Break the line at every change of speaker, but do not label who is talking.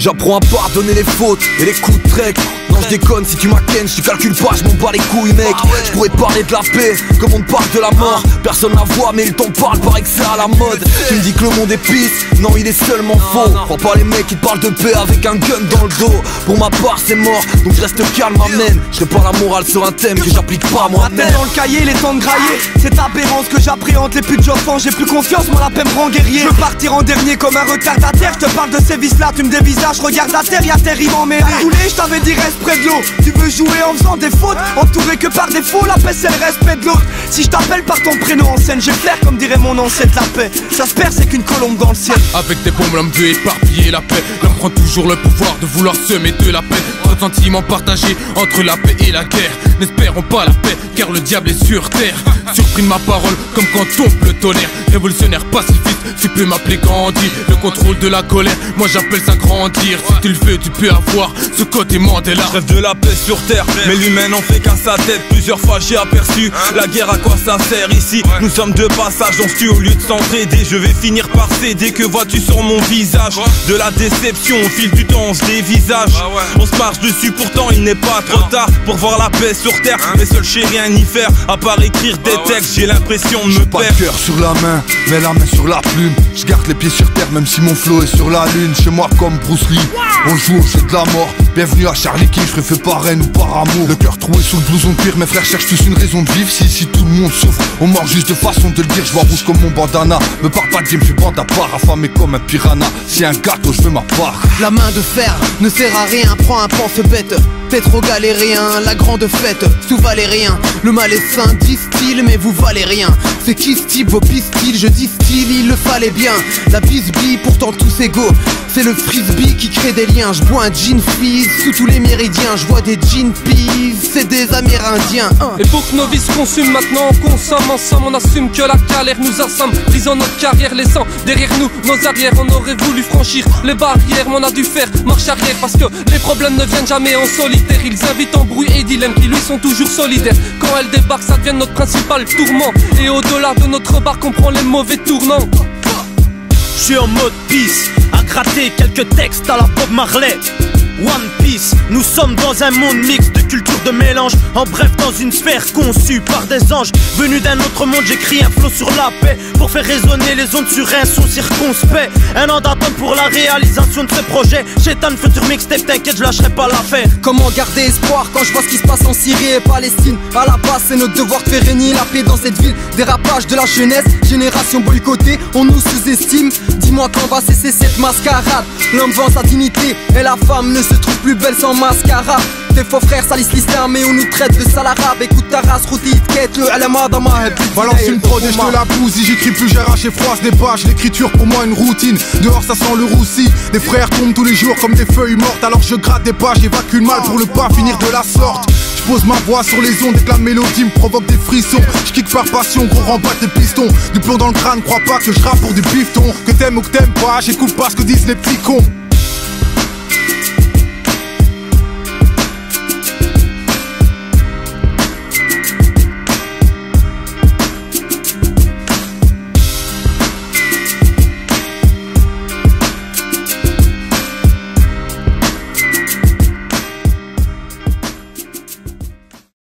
J'apprends à pardonner les fautes et les coups de trek. Non je déconne si tu m'ackennes, je calcule pas, je m'en bats les couilles mec. Je pourrais te parler de la paix comme on te parle de la mort. Personne la voit mais il t'en parle, paraît que c'est à la mode. Tu me dis que le monde est pisse, non il est seulement faux. Crois pas les mecs qui te parlent de paix avec un gun dans le dos. Pour ma part c'est mort, donc je reste calme amène. Je serai pas la morale sur un thème que j'applique pas moi-même.
La tête dans le cahier, il est temps de grailler. C'est aberrant ce que j'appréhende, les putes j'offense. J'ai plus confiance, moi la paix me rend guerrier. Je veux partir en dernier comme un retardataire. Je te parle de ces vis là, tu me dévisages, regarde la terre, y'a terre, il m'en mêlé. Je t'avais dit reste près de l'eau. Tu veux jouer en faisant des fautes, entouré que par défaut. La paix c'est le respect de l'autre. Si je t'appelle par ton prénom en scène, j'ai flair comme dirait mon ancêtre. La paix, ça se perd, c'est qu'une colombe dans le ciel.
Avec des bombes, l'homme veut éparpiller la paix. L'homme prend toujours le pouvoir de vouloir semer de la paix. Trop de sentiments partagés entre la paix et la guerre. N'espérons pas la paix, car le diable est sur terre. Surpris de ma parole, comme quand tombe le tonnerre. Révolutionnaire pacifiste, tu peux m'appeler Gandhi. Le contrôle de la colère, moi j'appelle ça grandir. Si tu le veux, tu peux avoir ce côté Mandela.
Rêve de la paix sur terre, mais l'humain n'en fait qu'à sa tête. Plusieurs fois j'ai aperçu la guerre, à quoi ça sert ici. Nous sommes de passage, on se tue au lieu de s'entraider. Je vais finir par céder, que vois-tu sur mon visage? De la déception, au fil du temps on se dévisage. On se marche dessus, pourtant il n'est pas trop tard pour voir la paix sur terre. Mais seul je sais rien y faire, à part écrire des textes, j'ai l'impression de me
perdre. Pas le cœur sur la main, mais la main sur la plume. Je garde les pieds sur terre même si mon flow est sur la lune. Chez moi comme Bruce Lee, on joue au jeu de la mort. Bienvenue à Charlie King, je refais par haine ou par amour. Le cœur troué sous le blouson de cuir, mes frères cherchent tous une raison de vivre. Si tout le monde souffre, on mord juste de façon de le dire. Je vois rouge comme mon bandana, me parle pas de game, je suis bande à part. Affamé comme un piranha, si un gâteau je veux ma part.
La main de fer ne sert à rien, prends un pense-bête. T'es trop galérien, la grande fête sous Valérien. Le mal est sain, distille, mais vous valez rien. C'est qui Steve, vos pistils, je distille, il le fallait bien. La bisbille, pourtant tous égaux. C'est le frisbee qui crée des liens. Je bois un gin fizz sous tous les méridiens. Je vois des gin peas, c'est des amérindiens.
Et pour que nos vies se consument, maintenant on consomme. Ensemble on assume que la galère nous assomme. Brisons notre carrière, laissant derrière nous nos arrières. On aurait voulu franchir les barrières, mais on a dû faire marche arrière. Parce que les problèmes ne viennent jamais en solitaire. Ils invitent embrouille et dilemme qui lui sont toujours solidaires. Quand elle débarque ça devient notre principal tourment. Et au-delà de notre barque on prend les mauvais tournants.
Je suis en mode peace, à gratter quelques textes à la Bob Marley. One Piece, nous sommes dans un monde mixte de cultures de mélange. En bref, dans une sphère conçue par des anges venus d'un autre monde, j'écris un flow sur la paix pour faire résonner les ondes sur un son circonspect. Un an d'attente pour la réalisation de ce projet. Chétan, futur mixtape, t'inquiète, je lâcherai pas l'affaire.
Comment garder espoir quand je vois ce qui se passe en Syrie et Palestine? À la base, c'est notre devoir de faire régner la paix dans cette ville. Dérapage de la jeunesse, génération boycottée, on nous sous-estime. Dis-moi quand va cesser cette mascarade. L'homme vend sa dignité et la femme ne se trouve plus belle sans mascara. Tes faux frères salissent l'islam mais on nous traite de sale arabe. Écoute ta race, routi, quête, le alama dans ma head.
Balance une prod et je te la bousille. J'écris plus, j'arrache et froisse des pages. L'écriture pour moi une routine. Dehors ça sent le roussi. Des frères tombent tous les jours comme des feuilles mortes. Alors je gratte des pages, j'évacue le mal pour ne pas finir de la sorte. Je pose ma voix sur les ondes et que la mélodie me provoque des frissons. Je kick par passion, gros rembatte des pistons. Du plomb dans le crâne, crois pas que je rappe pour du bifton. Que t'aimes ou que t'aimes pas, j'écoute pas ce que disent les petits cons.